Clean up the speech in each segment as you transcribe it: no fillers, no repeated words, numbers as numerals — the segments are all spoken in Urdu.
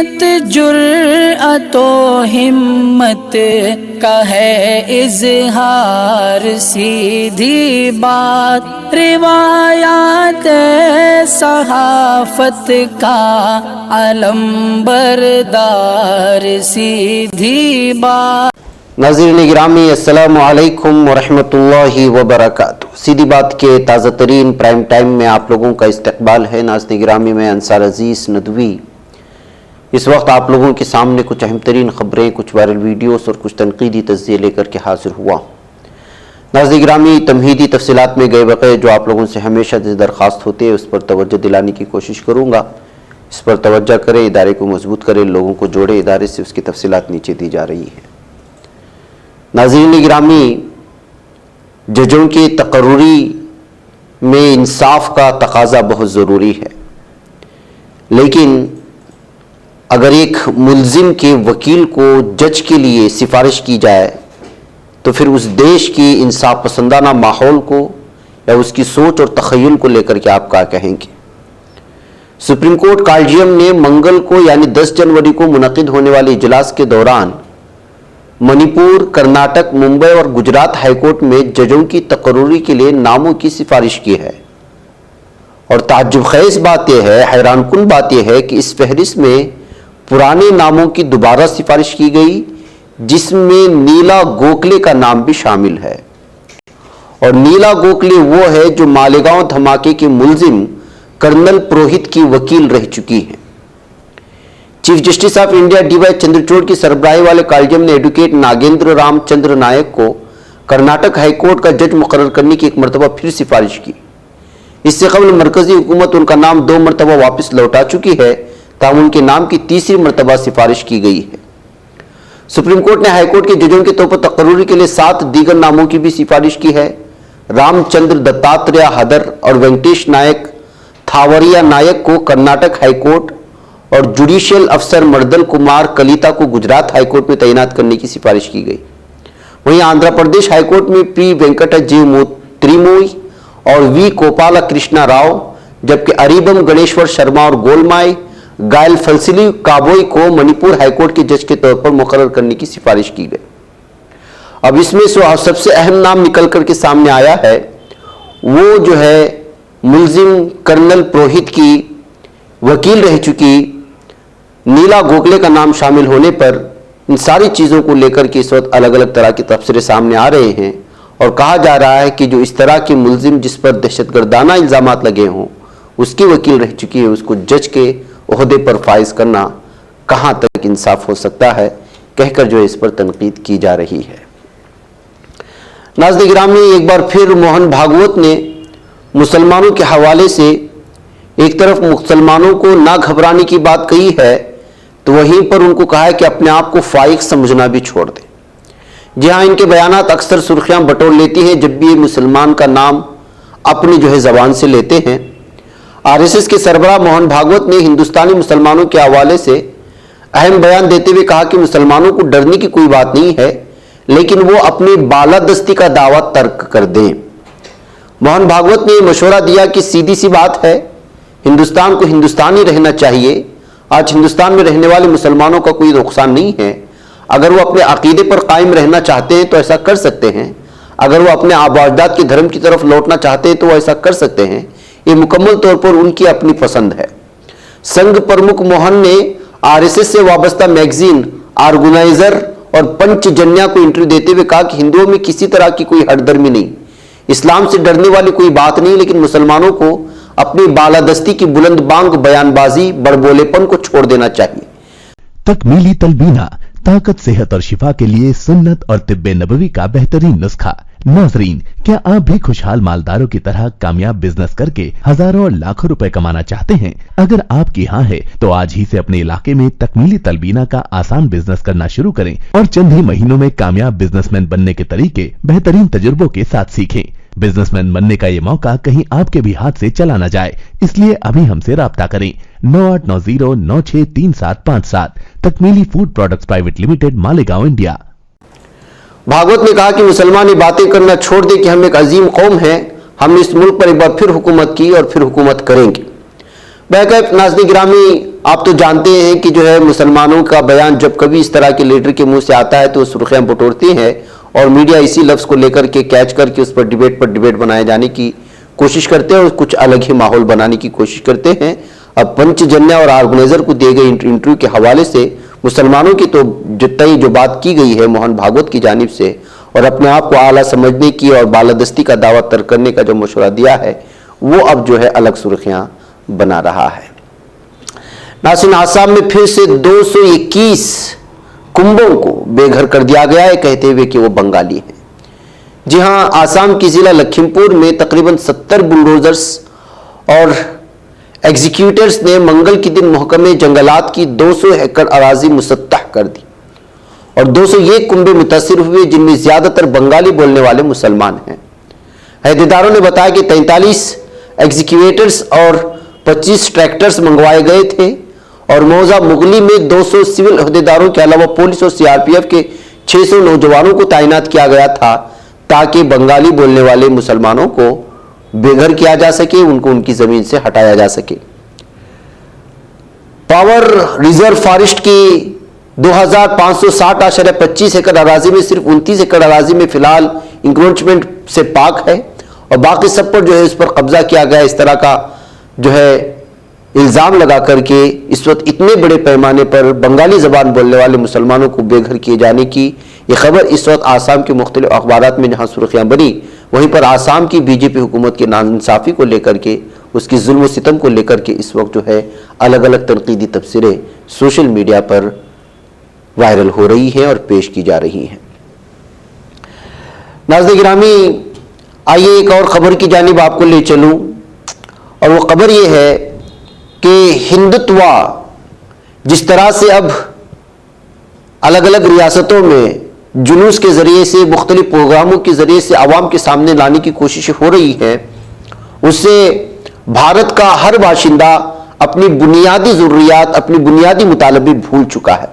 عصمت جرأت و ہمت کا ہے اظہار، سیدھی بات روایات صحافت کا علم بردار، سیدھی بات۔ ناظرین گرامی السلام علیکم ورحمۃ اللہ وبرکاتہ۔ سیدھی بات کے تازہ ترین پرائم ٹائم میں آپ لوگوں کا استقبال ہے۔ ناظرین گرامی میں انصار عزیز ندوی اس وقت آپ لوگوں کے سامنے کچھ اہم ترین خبریں، کچھ وائرل ویڈیوز اور کچھ تنقیدی تجزیے لے کر کے حاضر ہوا ہوں۔ ناظرین گرامی تمہیدی تفصیلات میں گئے بغیر جو آپ لوگوں سے ہمیشہ درخواست ہوتی ہے اس پر توجہ دلانے کی کوشش کروں گا۔ اس پر توجہ کریں، ادارے کو مضبوط کریں، لوگوں کو جوڑے ادارے سے، اس کی تفصیلات نیچے دی جا رہی ہیں۔ ناظرین گرامی ججوں کی تقرری میں انصاف کا تقاضا بہت ضروری ہے، لیکن اگر ایک ملزم کے وکیل کو جج کے لیے سفارش کی جائے تو پھر اس دیش کی انصاف پسندانہ ماحول کو یا اس کی سوچ اور تخیل کو لے کر کے آپ کیا کہیں گے؟ سپریم کورٹ کالجیم نے منگل کو یعنی 10 جنوری کو منعقد ہونے والے اجلاس کے دوران منی پور، کرناٹک، ممبئی اور گجرات ہائی کورٹ میں ججوں کی تقرری کے لیے ناموں کی سفارش کی ہے، اور تعجب خیز بات یہ ہے، حیران کن بات یہ ہے کہ اس فہرست میں پرانے ناموں کی دوبارہ سفارش کی گئی، جس میں نیلا گوکھلے کا نام بھی شامل ہے۔ اور نیلا گوکھلے وہ ہے جو مالیگاؤں دھماکے کے ملزم کرنل پروہت کی وکیل رہ چکی ہیں۔ Chief justice of India D Y Chandrachud کی سربراہی والے کالجیم نے ایڈوکیٹ ناگیندر رام چندر نائک کو کرناٹک ہائی کورٹ کا جج مقرر کرنے کی ایک مرتبہ پھر سفارش کی۔ اس سے قبل مرکزی حکومت ان کا نام 2 مرتبہ واپس لوٹا چکی ہے، تاہم ان کے نام کی تیسری مرتبہ سفارش کی گئی ہے۔ سپریم کورٹ نے ہائی کورٹ کے ججوں کے طور پر تقرری کے لیے 7 دیگر ناموں کی بھی سفارش کی ہے۔ رام چندر دتاتریہ ہدر اور وینکٹیش نائک تھاوریا نائک کو کرناٹک ہائی کورٹ اور جوڈیشل افسر مردل کمار کلیتا کو گجرات ہائی کورٹ میں تعینات کرنے کی سفارش کی گئی۔ وہیں آندھرا پردیش ہائی کورٹ میں پی وینکٹا جی تریموئی اور وی کوپالا کرشنا راؤ، جبکہ اریبم گنیشور شرما اور گولمائی گائل فلسلی کابوئی کو منی پور ہائی کورٹ کے جج کے طور پر مقرر کرنے کی سفارش کی گئی۔ اب اس میں سب سے اہم نام نکل کر کے سامنے آیا ہے، وہ جو ہے ملزم کرنل پروہت کی وکیل رہ چکی نیلا گوکھلے کا نام شامل ہونے پر ان ساری چیزوں کو لے کر کے اس وقت الگ الگ طرح کے تبصرے سامنے آ رہے ہیں، اور کہا جا رہا ہے کہ جو اس طرح کے ملزم جس پر دہشت گردانہ الزامات لگے ہوں اس کی وکیل رہ چکی ہے، اس کو جج کے عہدے پر فائز کرنا کہاں تک انصاف ہو سکتا ہے، کہہ کر جو اس پر تنقید کی جا رہی ہے۔ ناظرین گرامی ایک بار پھر موہن بھاگوت نے مسلمانوں کے حوالے سے ایک طرف مسلمانوں کو نہ گھبرانے کی بات کہی ہے، تو وہیں پر ان کو کہا ہے کہ اپنے آپ کو فائق سمجھنا بھی چھوڑ دیں۔ جی ہاں، ان کے بیانات اکثر سرخیاں بٹور لیتی ہیں جب بھی یہ مسلمان کا نام اپنی جو ہے زبان سے لیتے ہیں۔ آر ایس ایس کے سربراہ موہن بھاگوت نے ہندوستانی مسلمانوں کے حوالے سے اہم بیان دیتے ہوئے کہا کہ مسلمانوں کو ڈرنے کی کوئی بات نہیں ہے، لیکن وہ اپنی بالادستی کا دعویٰ ترک کر دیں۔ موہن بھاگوت نے یہ مشورہ دیا کہ سیدھی سی بات ہے، ہندوستان کو ہندوستانی رہنا چاہیے۔ آج ہندوستان میں رہنے والے مسلمانوں کا کوئی نقصان نہیں ہے۔ اگر وہ اپنے عقیدے پر قائم رہنا چاہتے ہیں تو ایسا کر سکتے ہیں، اگر وہ اپنے آباء و اجداد کے دھرم کی طرف لوٹنا چاہتے ہیں تو وہ ایسا کر سکتے ہیں، یہ مکمل طور پر ان کی اپنی پسند ہے۔ سنگھ پرمکھ موہن نے آر ایس ایس سے وابستہ میگزین آرگنائزر اور پنچ جنیا کو انٹرویو دیتے ہوئے کہا کہ ہندوؤں میں کسی طرح کی کوئی ہٹ درمی نہیں، اسلام سے ڈرنے والی کوئی بات نہیں، لیکن مسلمانوں کو اپنی بالادستی کی بلند بانگ بیان بازی بڑبولے پن کو چھوڑ دینا چاہیے۔ تکمیلی تلبینہ طاقت، صحت اور شفا کے لیے سنت اور طب نبوی کا بہترین نسخہ۔ ناظرین، کیا آپ بھی خوشحال مالداروں کی طرح کامیاب بزنس کر کے ہزاروں اور لاکھوں روپے کمانا چاہتے ہیں؟ اگر آپ کی ہاں ہے تو آج ہی سے اپنے علاقے میں تکمیلی تلبینہ کا آسان بزنس کرنا شروع کریں اور چند ہی مہینوں میں کامیاب بزنس مین بننے کے طریقے بہترین تجربوں کے ساتھ سیکھیں۔ بزنس مین بننے کا یہ موقع کہیں آپ کے بھی ہاتھ سے چلا نہ جائے، اس لیے ابھی ہم سے رابطہ کریں۔ 9890963757 Takmeeli food products private limited, Malegaon, India. Bhagwat نے کہا کہ مسلمان یہ باتیں کرنا چھوڑ دے کہ ہم ایک عظیم قوم ہیں، ہم نے اس ملک پر ایک بار پھر حکومت کی اور پھر حکومت کریں گے۔ بہرکیف ناظرین گرامی، آپ تو جانتے ہیں کہ جو ہے مسلمانوں کا بیان جب کبھی اس طرح کے لیڈر کے منہ سے آتا ہے تو سرخیاں بٹورتی ہیں اور میڈیا اسی لفظ کو لے کر کے کیچ کر کے اس پر ڈیبیٹ بنائے جانے کی کوشش کرتے ہیں اور کچھ الگ ہی ماحول بنانے کی کوشش کرتے ہیں. اب پنچ جنیا اور آرگنائزر کو دیے گئے انٹرویو کے حوالے سے مسلمانوں کی تو جتنی جو بات کی گئی ہے موہن بھاگوت کی جانب سے اور اپنے آپ کو اعلیٰ سمجھنے کی اور بالادستی کا دعویٰ ترک کرنے کا جو مشورہ دیا ہے وہ اب جو ہے الگ سرخیاں بنا رہا ہے. ناظرین، آسام میں پھر سے 221 کنبوں کو بے گھر کر دیا گیا ہے کہتے ہوئے کہ وہ بنگالی ہیں. جی ہاں، آسام کی ضلع لکھیم پور میں تقریباً 70 بلڈوزرز اور ایگزیکیوٹرز نے منگل کے دن محکمہ جنگلات کی 200 ایکڑ اراضی مسطح کر دی اور 201 کنبے متاثر ہوئے جن میں زیادہ تر بنگالی بولنے والے مسلمان ہیں. عہدیداروں نے بتایا کہ 43 ایگزیکیوٹرز اور 25 ٹریکٹرز منگوائے گئے تھے اور موضع مغلی میں 200 سول عہدیداروں کے علاوہ پولیس اور CRPF کے 600 نوجوانوں کو تعینات کیا گیا تھا تاکہ بنگالی بولنے والے مسلمانوں کو بے گھر کیا جا سکے، ان کو ان کی زمین سے ہٹایا جا سکے. پاور ریزرو فارسٹ کی 2560.25 ایکڑ اراضی میں صرف 29 ایکڑ اراضی میں فی الحال انکروچمنٹ سے پاک ہے اور باقی سب پر جو ہے اس پر قبضہ کیا گیا. اس طرح کا جو ہے الزام لگا کر کے اس وقت اتنے بڑے پیمانے پر بنگالی زبان بولنے والے مسلمانوں کو بے گھر کیے جانے کی یہ خبر اس وقت آسام کے مختلف اخبارات میں جہاں سرخیاں بنی وہیں پر آسام کی BJP حکومت کی ناانصافی کو لے کر کے، اس کی ظلم و ستم کو لے کر کے اس وقت جو ہے الگ الگ تنقیدی تبصرے سوشل میڈیا پر وائرل ہو رہی ہیں اور پیش کی جا رہی ہیں. ناظرین گرامی، آئیے ایک اور خبر کی جانب آپ کو لے چلوں اور وہ خبر یہ ہے کہ ہندتوا جس طرح سے اب الگ الگ ریاستوں میں جلوس کے ذریعے سے، مختلف پروگراموں کے ذریعے سے عوام کے سامنے لانے کی کوشش ہو رہی ہے، اس سے بھارت کا ہر باشندہ اپنی بنیادی ضروریات، اپنی بنیادی مطالبے بھول چکا ہے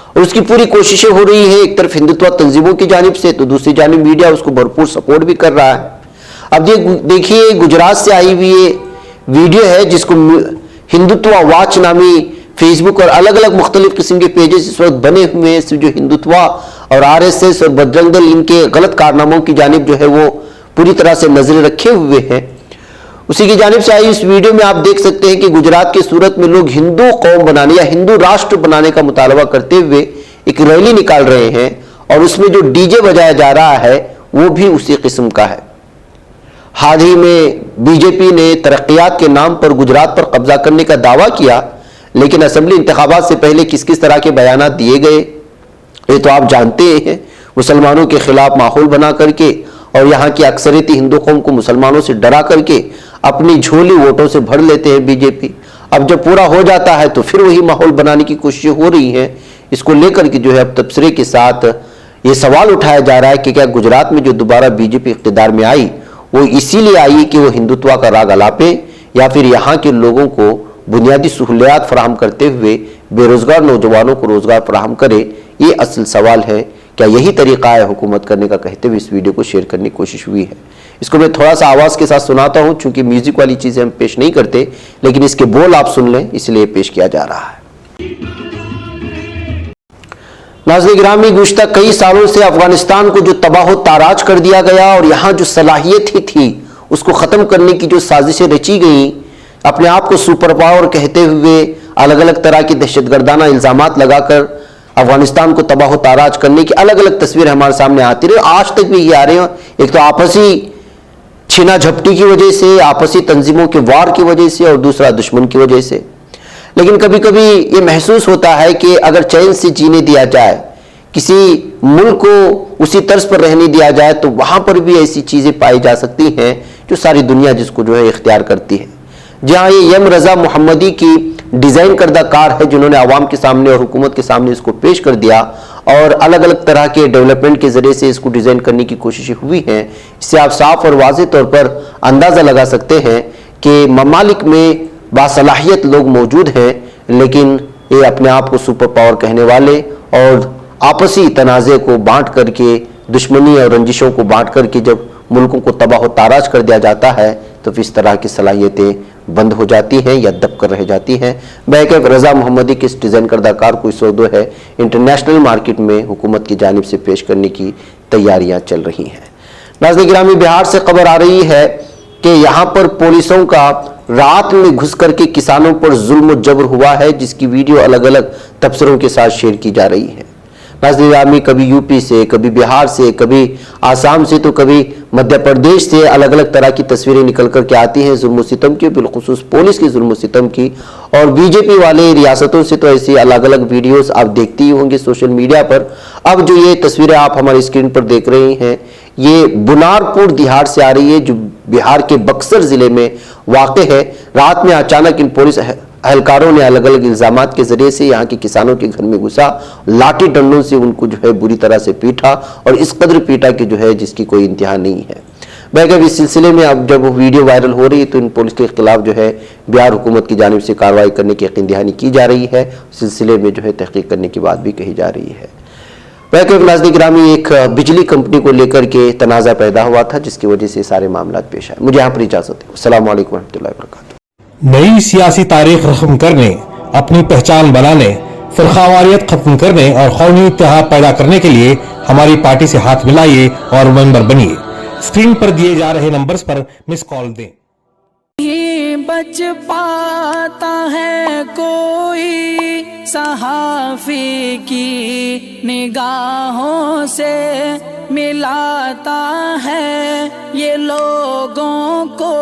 اور اس کی پوری کوششیں ہو رہی ہیں ایک طرف ہندتوا تنظیموں کی جانب سے تو دوسری جانب میڈیا اس کو بھرپور سپورٹ بھی کر رہا ہے. اب دیکھیے گجرات سے آئی ہوئی یہ ویڈیو ہے جس کو ہندتوا واچ نامی فیس بک اور الگ الگ مختلف قسم کے پیجز اس وقت بنے ہوئے ہیں جو ہندتوا اور RSS اور بجرنگ دل ان کے غلط کارناموں کی جانب جو ہے وہ پوری طرح سے نظر رکھے ہوئے ہیں. اسی کی جانب سے آئی اس ویڈیو میں آپ دیکھ سکتے ہیں کہ گجرات کے سورت میں لوگ ہندو قوم بنانے یا ہندو راشٹر بنانے کا مطالبہ کرتے ہوئے ایک ریلی نکال رہے ہیں اور اس میں جو DJ بجایا جا رہا ہے وہ بھی اسی قسم کا ہے. حال ہی میں BJP نے ترقیات کے نام پر گجرات پر قبضہ کرنے کا دعویٰ کیا لیکن اسمبلی انتخابات سے پہلے کس کس طرح کے بیانات دیے گئے یہ تو آپ جانتے ہیں. مسلمانوں کے خلاف ماحول بنا کر کے اور یہاں کی اکثریتی ہندو قوم کو مسلمانوں سے ڈرا کر کے اپنی جھولی ووٹوں سے بھر لیتے ہیں BJP. اب جب پورا ہو جاتا ہے تو پھر وہی ماحول بنانے کی کوششیں ہو رہی ہیں. اس کو لے کر کے جو ہے اب تبصرے کے ساتھ یہ سوال اٹھایا جا رہا ہے کہ کیا گجرات میں جو دوبارہ BJP اقتدار میں آئی وہ اسی لیے آئی کہ وہ ہندتوا کا راگ الاپے یا پھر یہاں کے لوگوں کو بنیادی سہولیات فراہم کرتے ہوئے بے روزگار نوجوانوں کو روزگار فراہم کرے. یہ اصل سوال ہے. کیا یہی طریقہ ہے حکومت کرنے کا کہتے ہوئے اس ویڈیو کو شیئر کرنے کی کوشش ہوئی ہے. اس کو میں تھوڑا سا آواز کے ساتھ سناتا ہوں چونکہ میوزک والی چیزیں ہم پیش نہیں کرتے لیکن اس کے بول آپ سن لیں اس لیے پیش کیا جا رہا ہے. ناظرین گرامی، گزشتہ کئی سالوں سے افغانستان کو جو تباہ و تاراج کر دیا گیا اور یہاں جو صلاحیت ہی تھی اس کو ختم کرنے کی جو سازشیں رچی گئیں، اپنے آپ کو سپر پاور کہتے ہوئے الگ الگ طرح کی دہشت گردانہ الزامات لگا کر افغانستان کو تباہ و تاراج کرنے کی الگ الگ تصویریں ہمارے سامنے آتی رہی. آج تک بھی یہ آ رہے ہیں. ایک تو آپسی چھینا جھپٹی کی وجہ سے، آپسی تنظیموں کے وار کی وجہ سے اور دوسرا دشمن کی وجہ سے. لیکن کبھی کبھی یہ محسوس ہوتا ہے کہ اگر چین سے جینے دیا جائے، کسی ملک کو اسی طرز پر رہنے دیا جائے تو وہاں پر بھی ایسی چیزیں پائی جا سکتی ہیں جو ساری دنیا جس کو جو ہے اختیار کرتی ہے. جہاں یہ یم رضا محمدی کی ڈیزائن کردہ کار ہے جنہوں نے عوام کے سامنے اور حکومت کے سامنے اس کو پیش کر دیا اور الگ الگ طرح کے ڈیولپمنٹ کے ذریعے سے اس کو ڈیزائن کرنے کی کوششیں ہوئی ہیں. اس سے آپ صاف اور واضح طور پر اندازہ لگا سکتے ہیں کہ ممالک میں باصلاحیت لوگ موجود ہیں لیکن یہ اپنے آپ کو سپر پاور کہنے والے اور آپسی تنازع کو بانٹ کر کے، دشمنی اور رنجشوں کو بانٹ کر کے جب ملکوں کو تباہ و تاراج کر دیا جاتا ہے تو اس طرح کی صلاحیتیں بند ہو جاتی ہیں یا دب کر رہ جاتی ہیں۔ بہرکیف رضا محمدی کے اس ڈیزائن کردہ کار کو اس وقت ہے انٹرنیشنل مارکیٹ میں حکومت کی جانب سے پیش کرنے کی تیاریاں چل رہی ہیں۔ ناظرین گرامی، بہار سے خبر آ رہی ہے کہ یہاں پر پولیسوں کا رات میں گھس کر کے کسانوں پر ظلم و جبر ہوا ہے، جس کی ویڈیو الگ الگ تبصروں کے ساتھ شیئر کی جا رہی ہے۔ ناظرین گرامی، کبھی یو پی سے، کبھی بہار سے، کبھی آسام سے، تو کبھی مدھیہ پردیش سے الگ الگ طرح کی تصویریں نکل کر کے آتی ہیں ظلم و ستم کی، بالخصوص پولیس کی ظلم و ستم کی۔ اور بی جے پی والے ریاستوں سے تو ایسی الگ الگ ویڈیوز آپ دیکھتی ہی ہوں گے سوشل میڈیا پر۔ اب جو یہ تصویریں آپ ہماری اسکرین پر دیکھ رہے ہیں، یہ بنار پور دیہات سے آ رہی ہے، جو بہار کے بکسر ضلع میں واقع ہے۔ رات میں اچانک ان پولیس اہلکاروں نے الگ الگ الزامات کے ذریعے سے یہاں کے کسانوں کے گھر میں گھسا، لاٹھی ڈنڈوں سے ان کو جو ہے بری طرح سے پیٹا، اور اس قدر پیٹا کہ جو ہے جس کی کوئی انتہا نہیں ہے۔ بہرکیف اس سلسلے میں اب جب ویڈیو وائرل ہو رہی ہے تو ان پولیس کے خلاف جو ہے بہار حکومت کی جانب سے کارروائی کرنے کی یقین دہانی کی جا رہی ہے، سلسلے میں جو ہے تحقیق کرنے کی بات بھی کہی جا رہی ہے۔ بہرکیف ناظرین گرامی، ایک بجلی کمپنی کو لے کر کے تنازع پیدا ہوا تھا، جس کی وجہ سے سارے معاملات پیش آئے۔ مجھے یہاں پر اجازت ہے۔ السلام علیکم ورحمۃ اللہ وبرکاتہ۔ نئی سیاسی تاریخ رقم کرنے، اپنی پہچان بنانے، فرقہ ختم کرنے اور قومی اتحاد پیدا کرنے کے لیے ہماری پارٹی سے ہاتھ ملائیے اور ممبر بنیے۔ اسکرین پر دیے جا رہے نمبرز پر مس کال دیں۔ نہیں بچ پاتا ہے کوئی صحافی کی نگاہوں سے، ملاتا ہے یہ لوگوں کو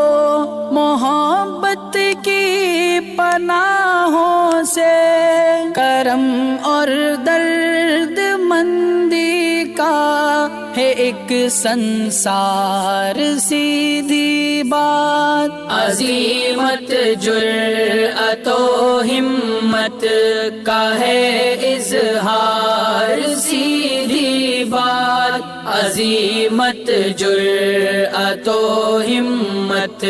محبت کی پناہوں سے۔ کرم اور درد مندی کا ہے ایک سنسار، سیدھی بات عظیمت جرأت و ہمت کا ہے اظہار، سیدھی بات عظیمت جرأت و ہمت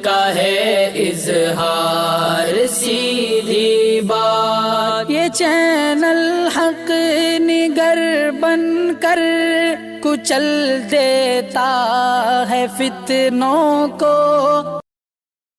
کا ہے اظہار، سیدھی بات۔ یہ چینل حق نگر بن کر کچل دیتا ہے فتنوں کو،